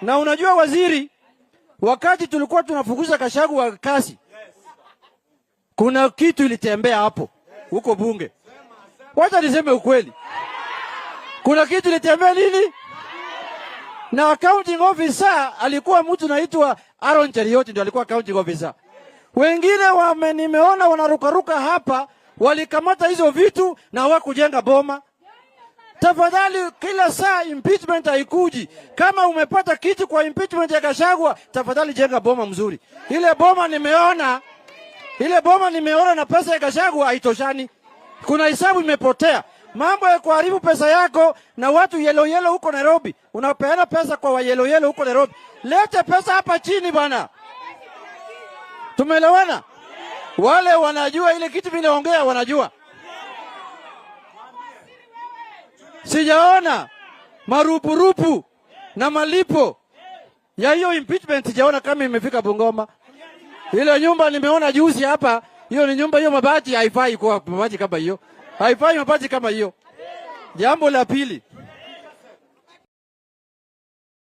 Na unajua waziri, wakati tulikuwa tunafukuza Gachagua kazi, kuna kitu ilitembea hapo huko bunge. Wacha niseme ukweli. Kuna kitu ilitembea nini? Na accounting officer alikuwa mtu naitwa Aaron Cherioti, ndio alikuwa accounting officer. Wengine nimeona wanarukaruka hapa, walikamata hizo vitu na hawakujenga boma. Tafadhali, kila saa impeachment haikuji. Kama umepata kitu kwa impeachment ya Gachagua, tafadhali jenga boma mzuri. Ile boma nimeona na pesa ya Gachagua haitoshani. Kuna hisabu imepotea. Mambo ya kuharibu pesa yako na watu yellow huko Nairobi. Unapeana pesa kwa wa yellow huko Nairobi. Lete pesa hapa chini bana. Tumeelewana? Wale wanajua ile kitu vinaongea wanajua. Sijaona marupurupu na malipo ya hiyo impeachment, sijaona kama imefika Bungoma. Ile nyumba nimeona juzi hapa, hiyo ni nyumba, hiyo mabati haifai kwa mabati kama hiyo. Haifai mabati kama hiyo. Jambo la pili,